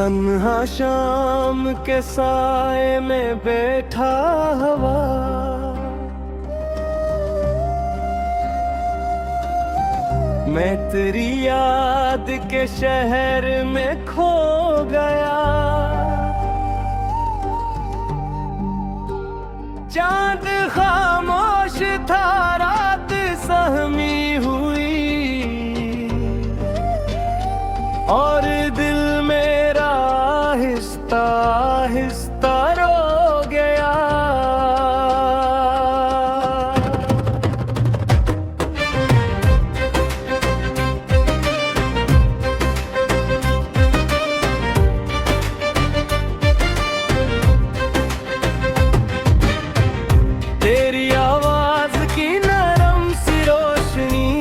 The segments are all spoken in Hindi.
तन्हा शाम के साए में बैठा हवा, मैं तेरी याद के शहर में खो गया। चांद खामोश था, रात सहमी हुई, और दिल मेरा आहिस्ता आहिस्ता रो गया। तेरी आवाज की नरम सी रोशनी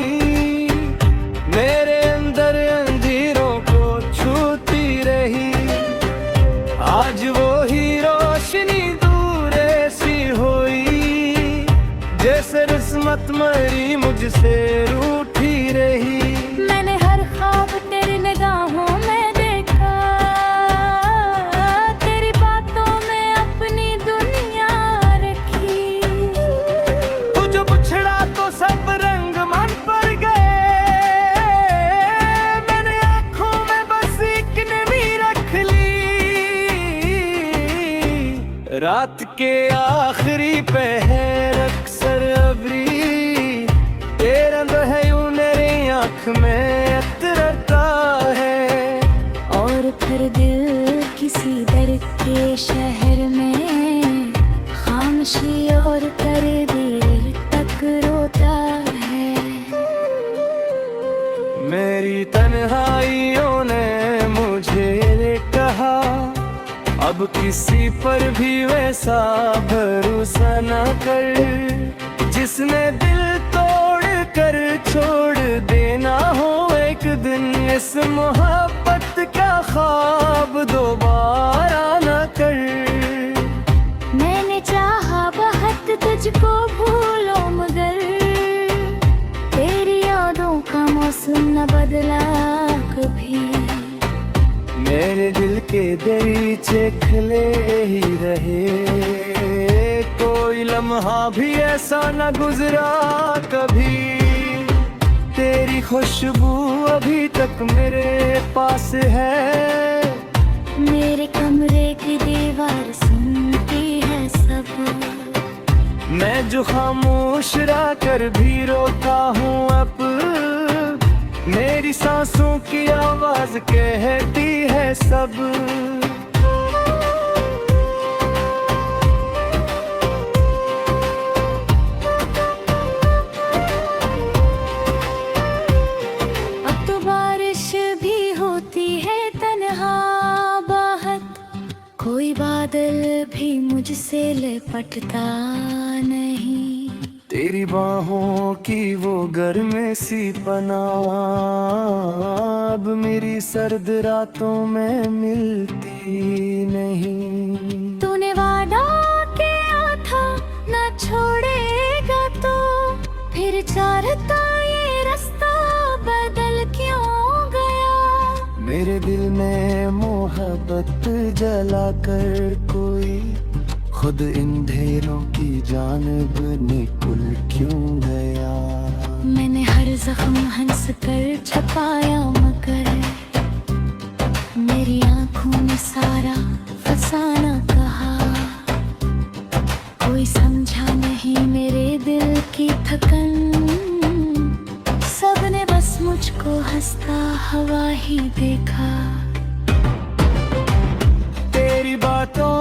मेरे अंदर अंधेरों को छूती रही। आज वो ही रोशनी दूर सी हुई, जैसे किस्मत मरी मुझसे रूठी रही। मैंने हर ख्वाब तेरी निगाहों में देखा, तेरी बातों में अपनी दुनिया रखी। तू जो बिछड़ा तो सब रंग मन पर गए, मैंने आंखों में बस एक नमी रख ली। रात के आखिरी पहर अक्सर अबरी, तेरा है यूं मेरी आँख में उतरता है। और फिर दिल किसी दर के शहर में खामोशी और कर देर तक रोता है। मेरी तन्हाइयों ने मुझे कहा, अब किसी पर भी वैसा भरोसा न कर, जिसने दिल तोड़ कर छोड़ देना हो एक दिन। इस मोहब्बत का ख्वाब दोबारा न कर। मैंने चाहा बहुत तुझको भूलो, मगर तेरी यादों का मौसम न बदला कभी। मेरे दिल के दरीचे खुले ही रहे, कोई लम्हा भी ऐसा न गुजरा कभी। तेरी खुशबू अभी तक मेरे पास है, मेरे कमरे की दीवार सुनती है सब। मैं जो खामोश रह कर भी रोता हूँ अब, मेरी सांसों की आवाज कहती है सब। अब तो बारिश भी होती है तन्हा बाहर, कोई बादल भी मुझसे लिपटता नहीं। तेरी बाहों की वो गर्म सी पनाह अब मेरी सर्द रातों में मिलती नहीं। तूने वादा किया था न छोड़ेगा, तो फिर चाहता ये रास्ता बदल क्यों गया। मेरे दिल में मोहब्बत जला कर कोई खुद इन ढेरों की जानिब निकल क्यों गया। मैंने हर जख्म हंस कर छपाया, मगर मेरी आंखों ने सारा फसाना कहा। कोई समझा नहीं मेरे दिल की थकन, सबने बस मुझको हंसता हुआ ही देखा। तेरी बातों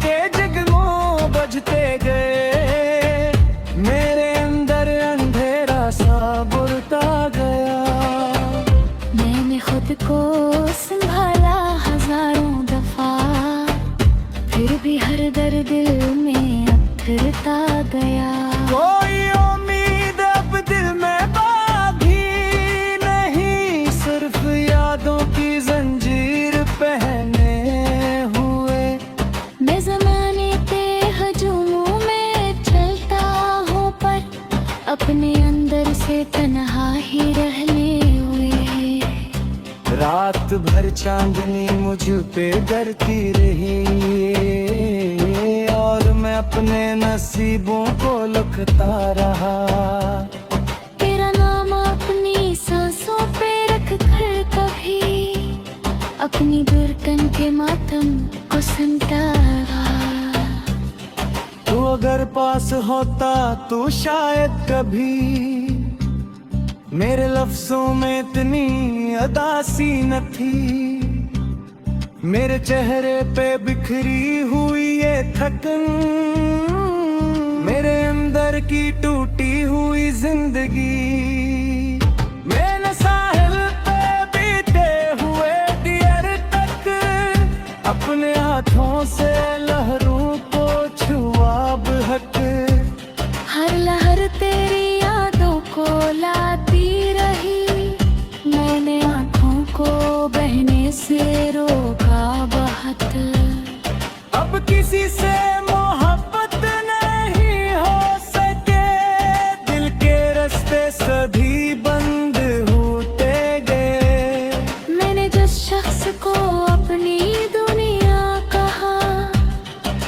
के जगमों बजते गए, मेरे अंदर अंधेरा सा बुरता गया। मैंने खुद को संभाला हजारों दफा, फिर भी हर दर्द दिल में उतरता गया। कोई उम्मीद अब दिल में बाकी नहीं, सिर्फ यादों की जंजीर पहने हुए। मैं ज़माने के हजूमों में चलता हूँ, पर अपने अंदर से तन्हा ही रहने हुए। रात भर चांदनी मुझ पे डरती रही, और मैं अपने नसीबों को लिखता रहा। तेरा नाम अपनी सांसों पे रख कर कभी अपनी दुर्गन के मातम को सुनता रहा। तू अगर पास होता तो शायद कभी मेरे लफ्जों में इतनी अदासी न थी। मेरे चेहरे पे बिखरी हुई ये थकन, मेरे अंदर की टूटी हुई जिंदगी। मैंने साहिल पे बीते हुए डियर तक अपने हाथों से लहरों को छुआ बहक। हर लहर तेरी यादों को लाती रही, मैंने आँखों को बहने से रोका बहुत। अब किसी से मोहब्बत नहीं हो सके, दिल के रास्ते सभी बंद होते गए। मैंने जिस शख्स को अपनी दुनिया कहा,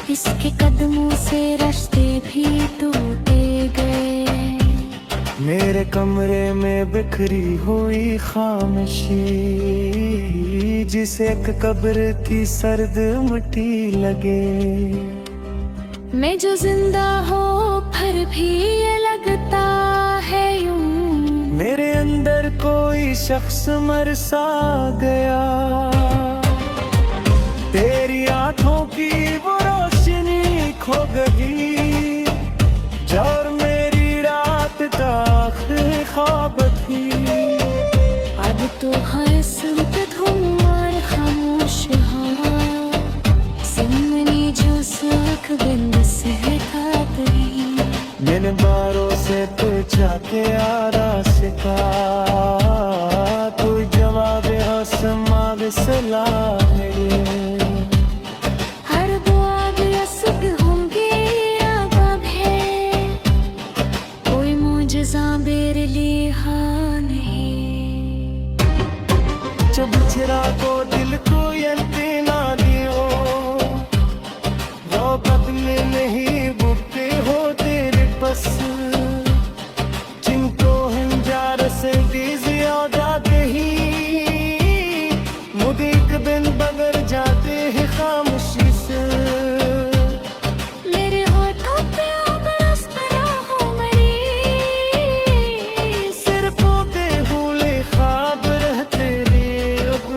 इसके कदमों से रास्ते भी टूटे गए। मेरे कमरे में बिखरी हुई खामोशी, जिसे एक कब्र की सर्द मिट्टी लगे। मैं जो जिंदा हूँ फिर भी ये लगता है यूं, मेरे अंदर कोई शख्स मर सा गया। तेरी आंखों की वो रोशनी खो गई, और मेरी रात का आखिरी ख्वाब थी। अब तो हर सुनत धूम और खामोश हवा, जिंदगी जो सुख बिंद से खात रही। मैंने बारों से पूछा के आरास का, तू जवाब आसमां से लाए। हर दुआ भी असद होंगे आबाब है, कोई मुझसा बेर लिहा नहीं। जब चिरा को दिल को यंती ना दियो, वो बदले नहीं बुकते हो तेरे पस। जिनको हम जार से दीजिए जाते ही, मुझे एक दिन बगर जाते हैं खामोशी से। मेरे होठों पे अबरस भरा हो मरी, सिर पोते हुए ख्वाब रहते रे अब।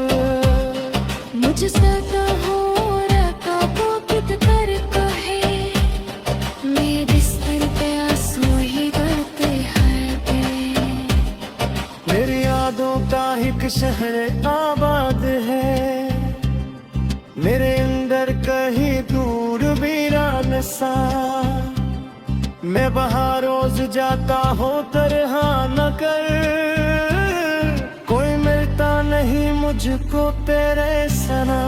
मुझसे तो हो रखा वो कित कर कहे, मेरे बिस्तर पे आंसू ही बरते हर दिन। मेरी यादों का एक शहर आबाद है, मेरे अंदर कहीं दूर वीरान सा। मैं वहाँ रोज जाता हूँ तरह न कर, कोई मिलता नहीं मुझको तेरे सना।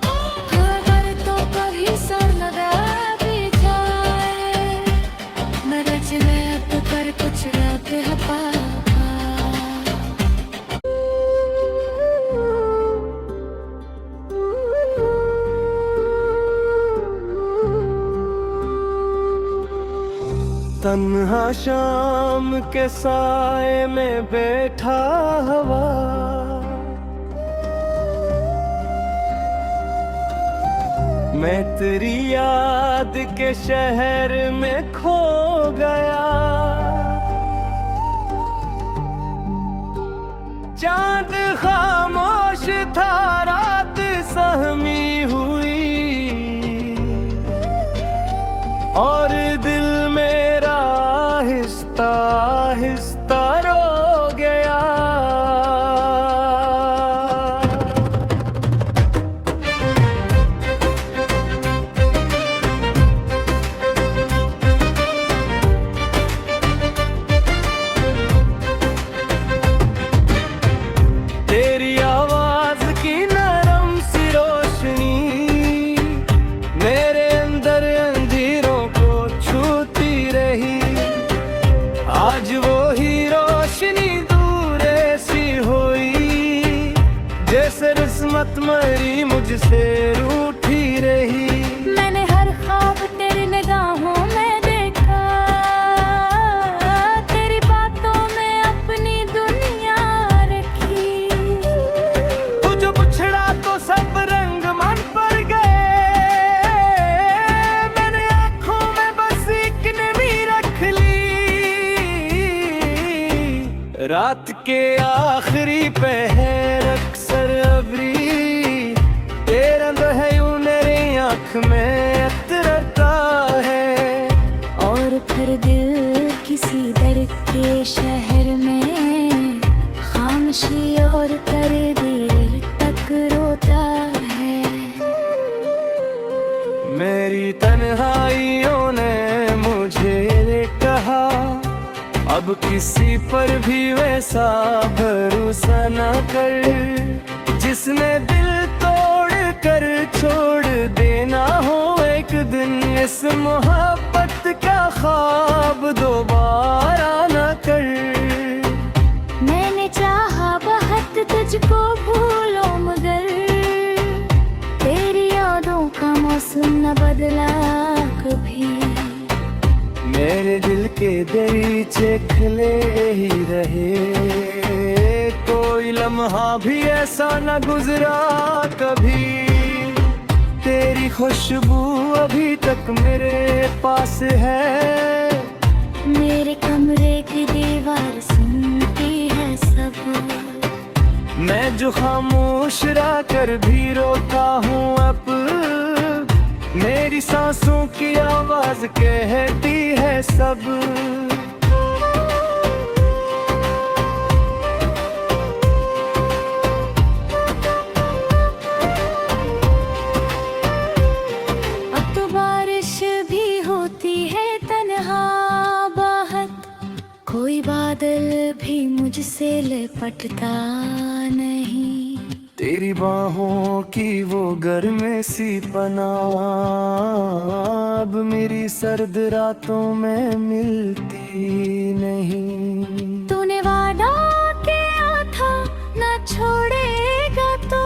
अगर तो कभी सर लगा भी जाए, मैं रच रैप कर कुछ रैप है पापा। तन्हा शाम के साए में बैठा हवा, मैं तेरी याद के शहर में खो गया। चांद खामोश था, रात सहमी हुई, और दिल मेरा आहिस्ता आहिस्ता रो गया। तेरी आवाज की नरम सी रोशनी मेरे अंदर अंधेरों को छूती रही। आज किस्मत मरी मुझसे रूठी रही। मैंने हर ख्वाब तेरी निगाहों में देखा, तेरी बातों में अपनी दुनिया रखी। तू जो बिछड़ा तो सब रंग मन पर गए, मैंने आँखों में बस एक नमी रख ली। रात के आखिरी पहर अक्सर अबरी, तेरा तो है यूं मेरी आँख में अतरता है। और फिर दिल किसी दर के शहर में खामोशी और कर देर तक रोता है। मेरी तन्हाइयों ने मुझे कहा, अब किसी पर भी वैसा भरोसा न कर, जिसने दिल तोड़ कर छोड़ देना हो एक दिन। इस मोहब्बत का ख्वाब दोबारा न कर। मैंने चाहा बहुत तुझको भूलो, मगर तेरी यादों का मौसम न बदला कभी। मेरे दिल के दरीचे खुले ही रहे, कोई लम्हा भी ऐसा न गुजरा कभी। तेरी खुशबू अभी तक मेरे पास है, मेरे कमरे की दीवार सुनती है सब। मैं जो खामोश रह कर भी रोता हूँ अब, मेरी सांसों की आवाज कहती है सब। अब तो बारिश भी होती है तन्हा बहुत, कोई बादल भी मुझसे लिपटता नहीं। तेरी बाहों की वो गर्म सी पनाह अब मेरी सर्द रातों में मिलती नहीं। तूने वादा किया था न छोड़ेगा, तो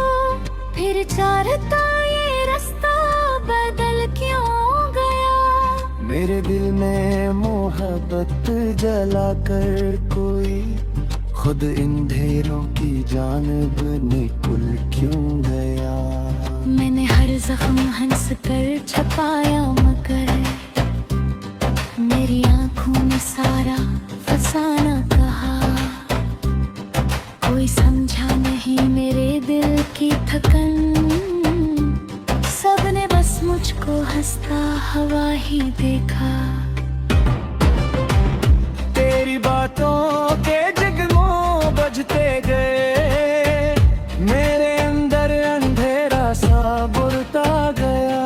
फिर चाहता ये रास्ता बदल क्यों गया। मेरे दिल में मोहब्बत जला कर कोई खुद इन ढेरों की जानिब निकल क्यों गया। मैंने हर जख्म हंस कर छपाया, मगर मेरी आंखों में सारा फसाना कहा। कोई समझा नहीं मेरे दिल की थकन, सबने बस मुझको हंसता हवा ही देखा। तेरी बातों के जगमों बजते गए, मेरे अंदर अंधेरा सा बुरता गया।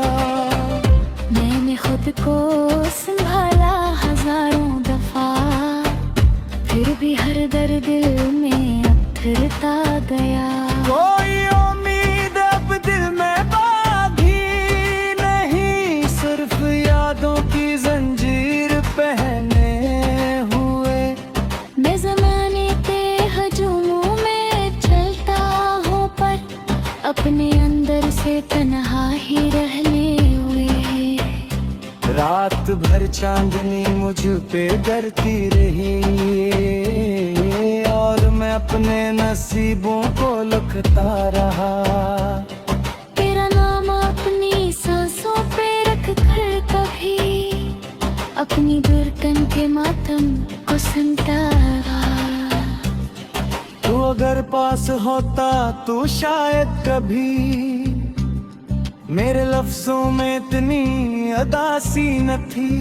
मैंने खुद को संभाला हजारों दफा, फिर भी हर दर्द दिल में उतरता गया। कोई उम्मीद अब दिल में बाधी नहीं, सिर्फ यादों की जंजीर पहने हुए। मैं ज़माने के हजूमों में चलता हूँ, पर अपने अंदर से तन्हा ही रहने हुए। रात भर चांदनी मुझ पे डरती रही, और मैं अपने नसीबों को लिखता रहा। तेरा नाम अपनी सांसों पे रख कर कभी अपनी दुर्गन के मातम को सुनता रहा। तू अगर पास होता तो शायद कभी मेरे लफ्जों में इतनी अदासी न थी।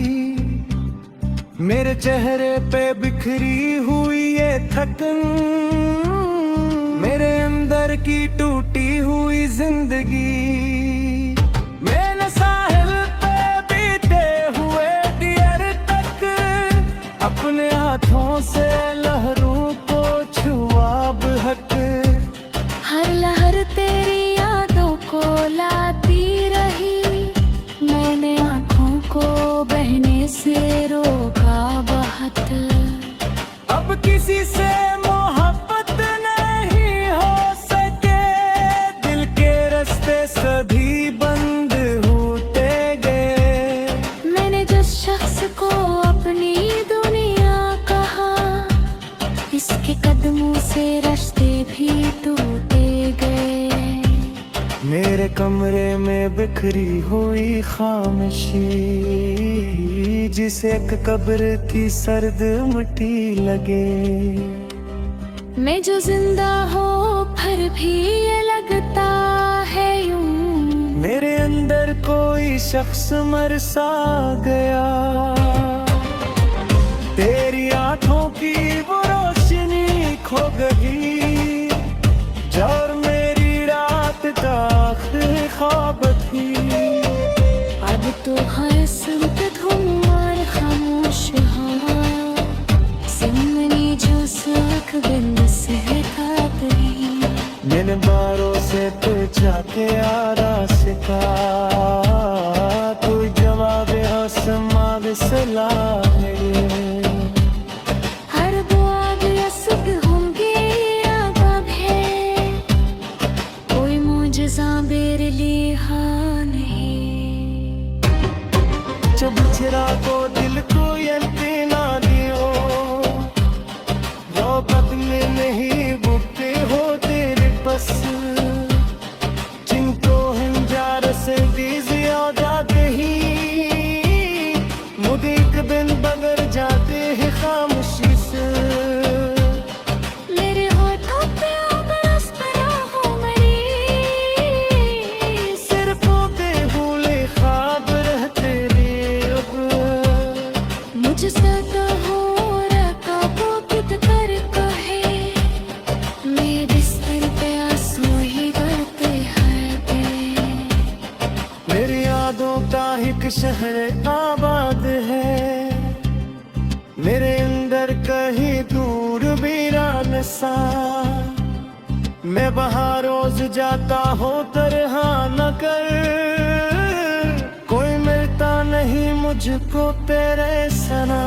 मेरे चेहरे पे बिखरी हुई ये थकन, मेरे अंदर की टूटी हुई जिंदगी। मैंने साहिल पे बीते हुए डियर तक अपने हाथों से लहरों को छुआ बहक। हर लहर तेरी यादों को लाती रही, मैंने आँखों को बहने से रोका बहुत। अब किसी से मोहब्बत नहीं हो सके, दिल के मेरे कमरे में बिखरी हुई खामोशी, जिसे एक कब्र की सर्द मिट्टी लगे। मैं जो जिंदा हो फिर भी ये लगता है यूं, मेरे अंदर कोई शख्स मर सा गया। तेरी आंखों की वो रोशनी खो गई, और मेरी रात का आखिरी ख्वाब थी। अब तो हर सुनत धूम और खामोश हवा, सिमनी जो सुख बिंद से खात रही। मैंने बारों से तू जाके आरास्ता, तू जवाब आसमां से ला है। हर दुआ भी असद होंगे अब है, कोई मुझसा बेर लिहा नहीं। जब चिरा को दिल को यकीना दियो, वो बदले नहीं बुकते हो तेरे बस। जिनको हंजार से दी ज्यादा ही, मुझे एक दिन बगर जाते हैं खामोशी से। मेरे होठों पे बरस पड़ा हो मरी, सिर्फ बेहुले ख्वाब रहते रे अब। मुझसे तो हो रखा वो खुद कर कहे, मैं बिस्तर पे आंसू ही बरते हैं। मेरी यादों का एक शहर आबाद है, मेरे अंदर कहीं दूर वीरान सा। मैं वहाँ रोज जाता हूँ तरह न कर, कोई मिलता नहीं मुझको तेरे सना।